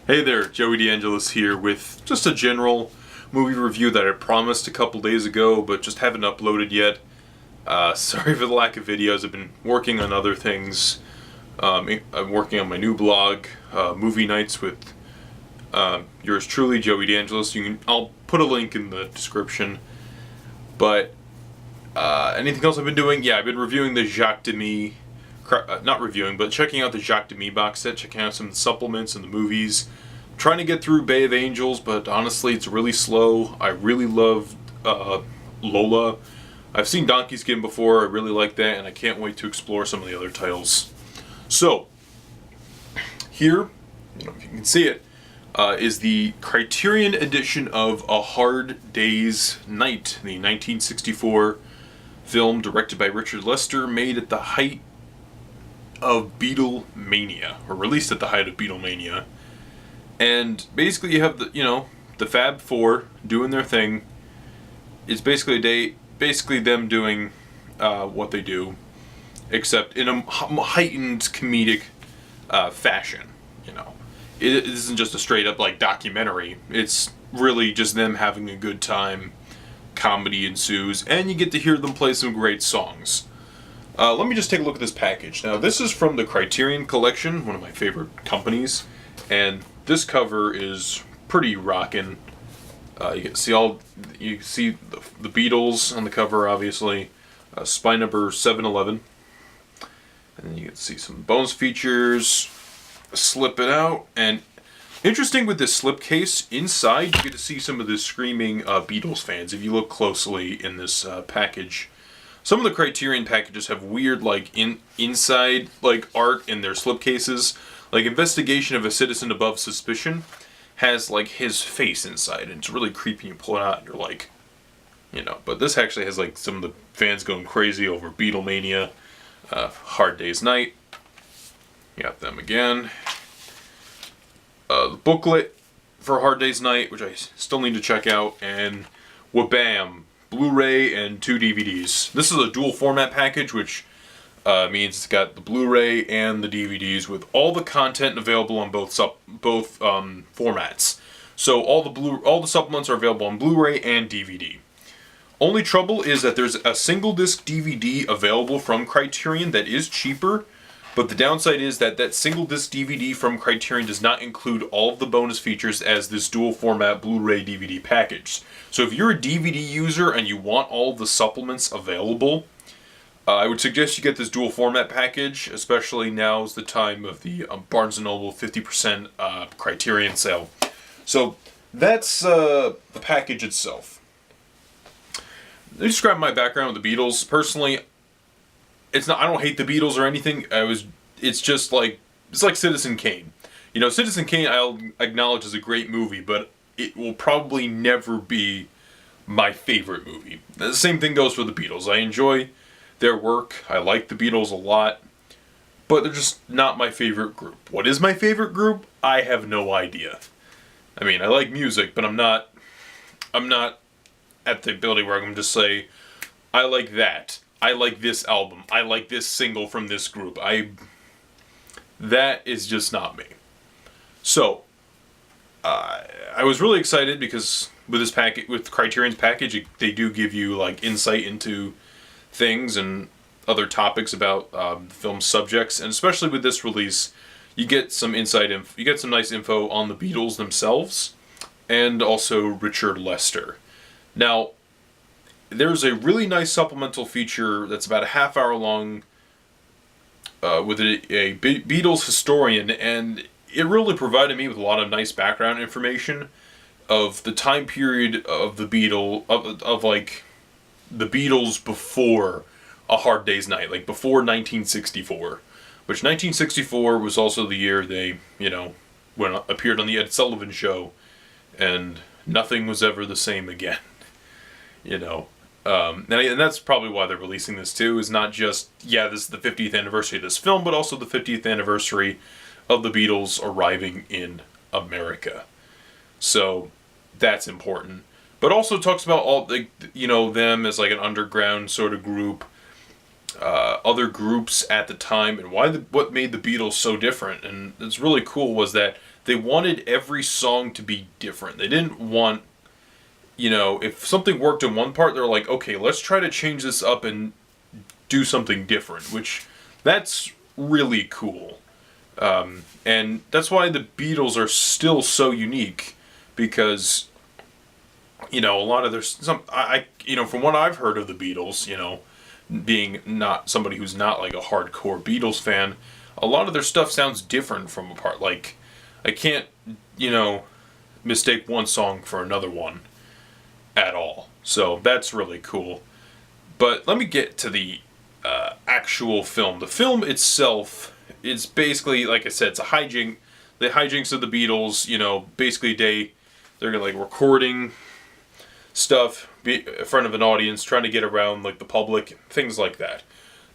Hey there, Joey DeAngelis here with just a general movie review that I promised a couple days ago, but just haven't uploaded yet. Sorry for the lack of videos. I've been working on other things. I'm working on my new blog, Movie Nights with yours truly, Joey DeAngelis. I'll put a link in the description. But anything else I've been doing? Yeah, I've been reviewing the Jacques Demy. Not reviewing, but checking out the Jacques Demy box set, checking out some of the supplements and the movies. Trying to get through Bay of Angels, but honestly, it's really slow. I really loved Lola. I've seen Donkey Skin before. I really like that, and I can't wait to explore some of the other titles. So, here, if you can see it, is the Criterion edition of A Hard Day's Night, the 1964 film directed by Richard Lester, made at the height of Beatlemania, or released at the height of Beatlemania. And basically you have the Fab Four doing their thing. It's basically them doing what they do, except in a heightened comedic fashion. It isn't just a straight up documentary. It's really just them having a good time. Comedy ensues, and you get to hear them play some great songs. Let me just take a look at this package. Now, this is from the Criterion Collection, one of my favorite companies, and this cover is pretty rockin'. You see the Beatles on the cover, obviously. Spine number 711. And then you can see some bonus features. Slip it out, and interesting with this slipcase, inside you get to see some of the screaming Beatles fans if you look closely in this package. Some of the Criterion packages have weird inside art in their slipcases. Like Investigation of a Citizen Above Suspicion has his face inside, and it's really creepy. You pull it out and you're like, but this actually has some of the fans going crazy over Beatlemania. Hard Day's Night. You got them again. The booklet for Hard Day's Night, which I still need to check out, and whabam, Blu-ray and 2 DVDs. This is a dual format package, which means it's got the Blu-ray and the DVDs with all the content available on both formats. So all the supplements are available on Blu-ray and DVD. Only trouble is that there's a single disc DVD available from Criterion that is cheaper. But the downside is that single disc DVD from Criterion does not include all of the bonus features as this dual format Blu-ray DVD package. So if you're a DVD user and you want all of the supplements available, I would suggest you get this dual format package, especially now is the time of the Barnes & Noble 50% Criterion sale. So that's the package itself. Let me describe my background with the Beatles. Personally, I don't hate the Beatles or anything. It's like Citizen Kane. Citizen Kane I'll acknowledge is a great movie, but it will probably never be my favorite movie. The same thing goes for the Beatles. I enjoy their work. I like the Beatles a lot, but they're just not my favorite group. What is my favorite group? I have no idea. I mean, I like music, but I'm not at the ability where I can just say, I like that. I like this album. I like this single from this group. That is just not me. So, I was really excited because with Criterion's package, they do give you insight into things and other topics about the film's subjects, and especially with this release, you get some insight. You get some nice info on the Beatles themselves, and also Richard Lester. Now, there's a really nice supplemental feature that's about a half hour long with a Beatles historian, and it really provided me with a lot of nice background information of the time period of the Beatles, of the Beatles before A Hard Day's Night, before 1964, which 1964 was also the year they, appeared on the Ed Sullivan Show, and nothing was ever the same again, And that's probably why they're releasing this too, is not just, this is the 50th anniversary of this film, but also the 50th anniversary of the Beatles arriving in America. So that's important. But also talks about all them as an underground sort of group. other groups at the time, and what made the Beatles so different. And it's really cool was that they wanted every song to be different. They didn't want, if something worked in one part, they're like, okay, let's try to change this up and do something different, which that's really cool. And that's why the Beatles are still so unique, because, a lot of from what I've heard of the Beatles, being not somebody who's not like a hardcore Beatles fan, a lot of their stuff sounds different from a part. Like, I can't, mistake one song for another one at all. So that's really cool. But let me get to the actual film. The film itself is basically, like I said, it's a hijink. The hijinks of the Beatles, basically they're gonna like recording stuff in front of an audience, trying to get around like the public, things like that.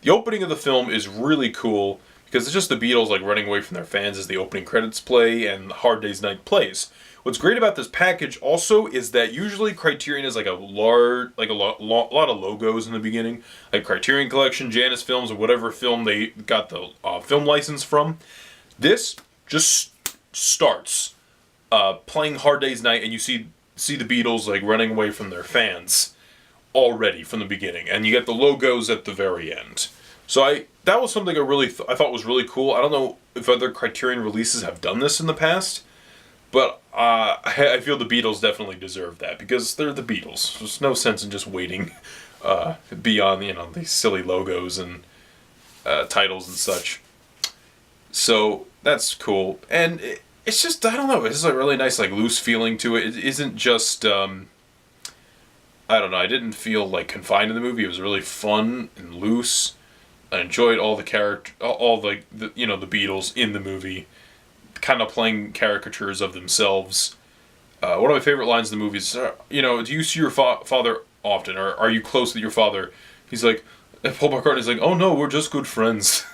The opening of the film is really cool because it's just the Beatles like running away from their fans as the opening credits play and Hard Day's Night plays. What's great about this package also is that usually Criterion is like a lot of logos in the beginning, like Criterion Collection, Janus Films, or whatever film they got the film license from. This just starts playing Hard Day's Night, and you see the Beatles like running away from their fans already from the beginning, and you get the logos at the very end. So that was something I thought was really cool. I don't know if other Criterion releases have done this in the past, but I feel the Beatles definitely deserve that because they're the Beatles. There's no sense in just waiting beyond these silly logos and titles and such. So that's cool, and it's just, I don't know, it's just a really nice like loose feeling to it. It isn't just I don't know, I didn't feel like confined to the movie. It was really fun and loose. I enjoyed all the the Beatles in the movie, kind of playing caricatures of themselves. One of my favorite lines in the movie is, do you see your father often, or are you close with your father? He's like, Paul McCartney's like, oh no, we're just good friends.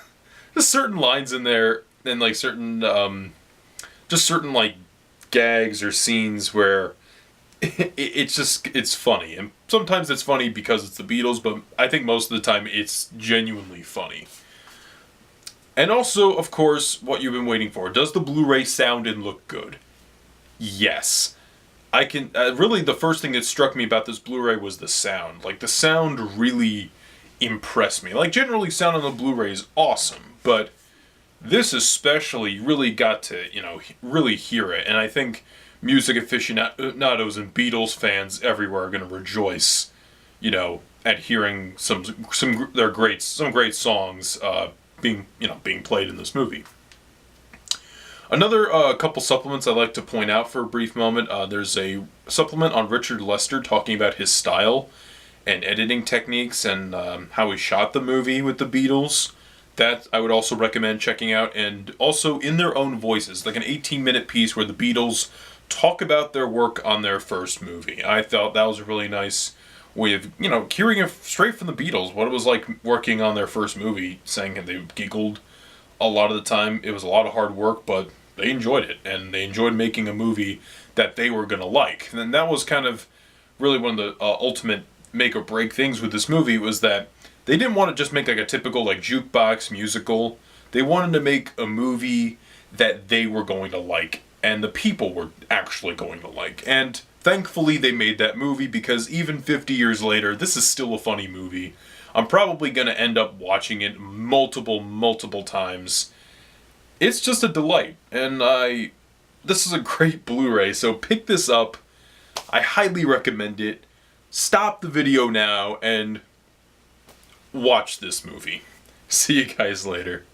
There's certain lines in there, and like certain like gags or scenes where it's funny, and sometimes it's funny because it's the Beatles, but I think most of the time it's genuinely funny. And also, of course, what you've been waiting for. Does the Blu-ray sound and look good? Yes. I can really, the first thing that struck me about this Blu-ray was the sound. Like, the sound really impressed me. Like, generally sound on the Blu-ray is awesome, but this especially really got to, really hear it. And I think music aficionados and Beatles fans everywhere are going to rejoice, at hearing some great songs being played in this movie. Another couple supplements I'd like to point out for a brief moment. There's a supplement on Richard Lester talking about his style and editing techniques and how he shot the movie with the Beatles. That I would also recommend checking out, and also in their own voices, like an 18-minute piece where the Beatles talk about their work on their first movie. I thought that was a really nice way of, hearing it straight from the Beatles, what it was like working on their first movie, saying they giggled a lot of the time. It was a lot of hard work, but they enjoyed it, and they enjoyed making a movie that they were going to like. And that was kind of really one of the ultimate make or break things with this movie, was that they didn't want to just make like a typical like jukebox musical. They wanted to make a movie that they were going to like, and the people were actually going to like. And thankfully they made that movie, because even 50 years later, this is still a funny movie. I'm probably going to end up watching it multiple times. It's just a delight, and this is a great Blu-ray, so pick this up. I highly recommend it. Stop the video now and watch this movie. See you guys later.